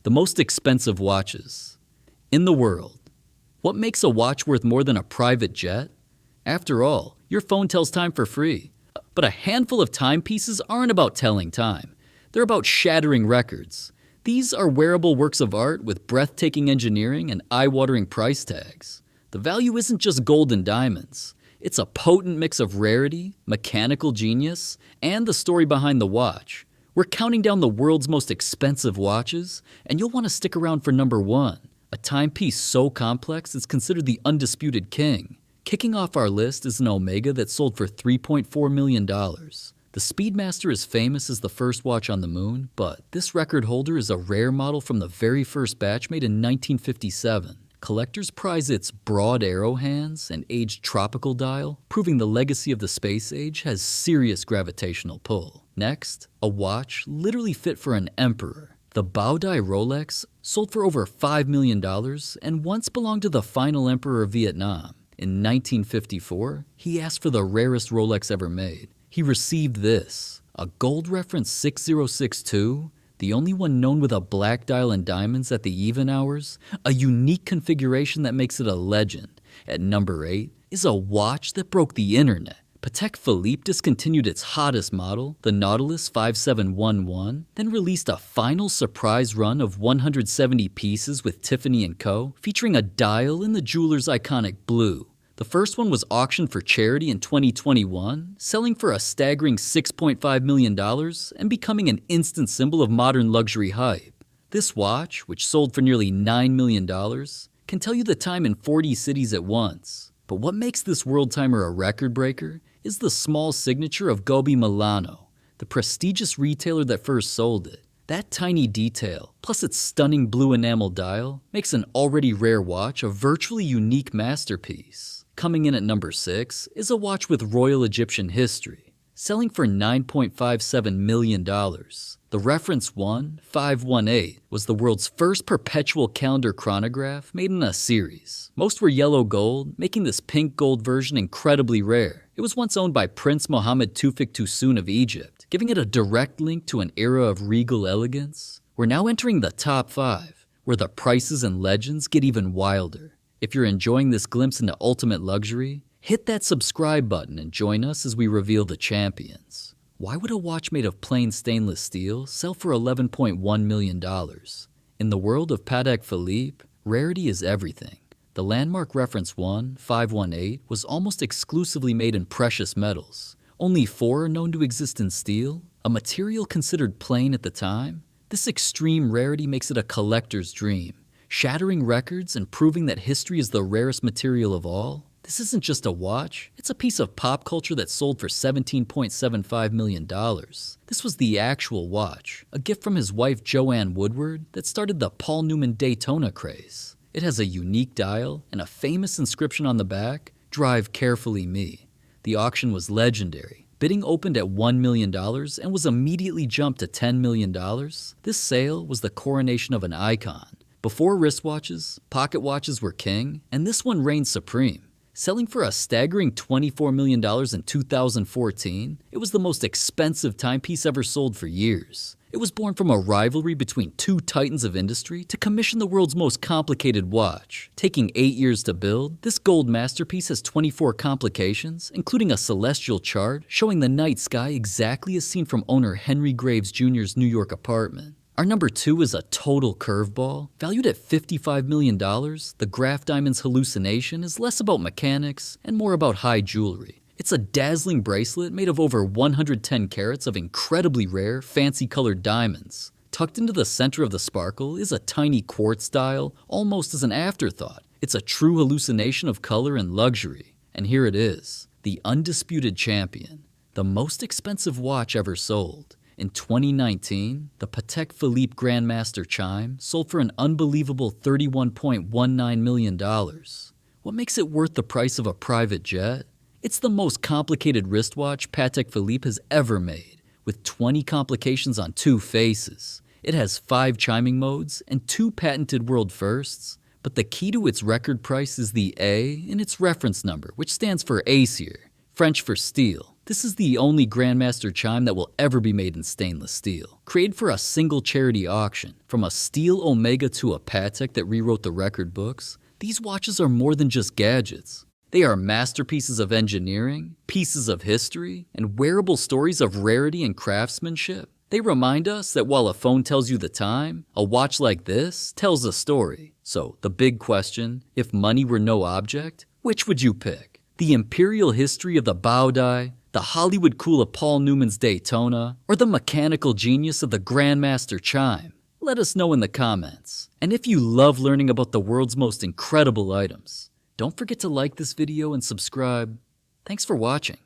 The most expensive watches in the world. What makes a watch worth more than a private jet? After all, your phone tells time for free. But a handful of timepieces aren't about telling time. They're about shattering records. These are wearable works of art with breathtaking engineering and eye-watering price tags. The value isn't just gold and diamonds. It's a potent mix of rarity, mechanical genius, and the story behind the watch. We're counting down the world's most expensive watches, and you'll want to stick around for number 1, a timepiece so complex it's considered the undisputed king. Kicking off our list is an Omega that sold for $3.4 million. The Speedmaster is famous as the first watch on the moon, but this record holder is a rare model from the very first batch made in 1957. Collectors prize its broad arrow hands and aged tropical dial, proving the legacy of the space age has serious gravitational pull. Next, a watch literally fit for an emperor. The Baodai Rolex sold for over $5 million and once belonged to the final emperor of Vietnam. In 1954, he asked for the rarest Rolex ever made. He received this, a gold reference 6062, the only one known with a black dial and diamonds at the even hours, a unique configuration that makes it a legend. At number 8 is a watch that broke the internet. Patek Philippe discontinued its hottest model, the Nautilus 5711, then released a final surprise run of 170 pieces with Tiffany & Co., featuring a dial in the jeweler's iconic blue. The first one was auctioned for charity in 2021, selling for a staggering $6.5 million and becoming an instant symbol of modern luxury hype. This watch, which sold for nearly $9 million, can tell you the time in 40 cities at once. But what makes this world timer a record breaker is the small signature of Gobi Milano, the prestigious retailer that first sold it. That tiny detail, plus its stunning blue enamel dial, makes an already rare watch a virtually unique masterpiece. Coming in at number 6 is a watch with Royal Egyptian history, selling for $9.57 million. The reference 1518 was the world's first perpetual calendar chronograph made in a series. Most were yellow gold, making this pink gold version incredibly rare. It was once owned by Prince Mohammed Tufik Tusun of Egypt, giving it a direct link to an era of regal elegance. We're now entering the top 5, where the prices and legends get even wilder. If you're enjoying this glimpse into ultimate luxury, hit that subscribe button and join us as we reveal the champions. Why would a watch made of plain stainless steel sell for $11.1 million? In the world of Patek Philippe, rarity is everything. The landmark reference 1518 was almost exclusively made in precious metals. Only 4 are known to exist in steel, a material considered plain at the time. This extreme rarity makes it a collector's dream. Shattering records and proving that history is the rarest material of all? This isn't just a watch, it's a piece of pop culture that sold for $17.75 million. This was the actual watch, a gift from his wife Joanne Woodward that started the Paul Newman Daytona craze. It has a unique dial and a famous inscription on the back, "Drive carefully me." The auction was legendary. Bidding opened at $1 million and was immediately jumped to $10 million. This sale was the coronation of an icon. Before wristwatches, pocket watches were king, and this one reigned supreme. Selling for a staggering $24 million in 2014, it was the most expensive timepiece ever sold for years. It was born from a rivalry between 2 titans of industry to commission the world's most complicated watch. Taking 8 years to build, this gold masterpiece has 24 complications, including a celestial chart showing the night sky exactly as seen from owner Henry Graves Jr.'s New York apartment. Our number 2 is a total curveball. Valued at $55 million, the Graf Diamond's hallucination is less about mechanics and more about high jewelry. It's a dazzling bracelet made of over 110 carats of incredibly rare, fancy-colored diamonds. Tucked into the center of the sparkle is a tiny quartz dial, almost as an afterthought. It's a true hallucination of color and luxury. And here it is, the undisputed champion, the most expensive watch ever sold. In 2019, the Patek Philippe Grandmaster Chime sold for an unbelievable $31.19 million. What makes it worth the price of a private jet? It's the most complicated wristwatch Patek Philippe has ever made, with 20 complications on 2 faces. It has 5 chiming modes and 2 patented world firsts, but the key to its record price is the A in its reference number, which stands for Acier, French for steel. This is the only Grandmaster chime that will ever be made in stainless steel. Created for a single charity auction, from a steel Omega to a Patek that rewrote the record books, these watches are more than just gadgets. They are masterpieces of engineering, pieces of history, and wearable stories of rarity and craftsmanship. They remind us that while a phone tells you the time, a watch like this tells a story. So, the big question, if money were no object, which would you pick? The imperial history of the Baudai, the Hollywood cool of Paul Newman's Daytona, or the mechanical genius of the Grandmaster chime? Let us know in the comments. And if you love learning about the world's most incredible items, don't forget to like this video and subscribe. Thanks for watching.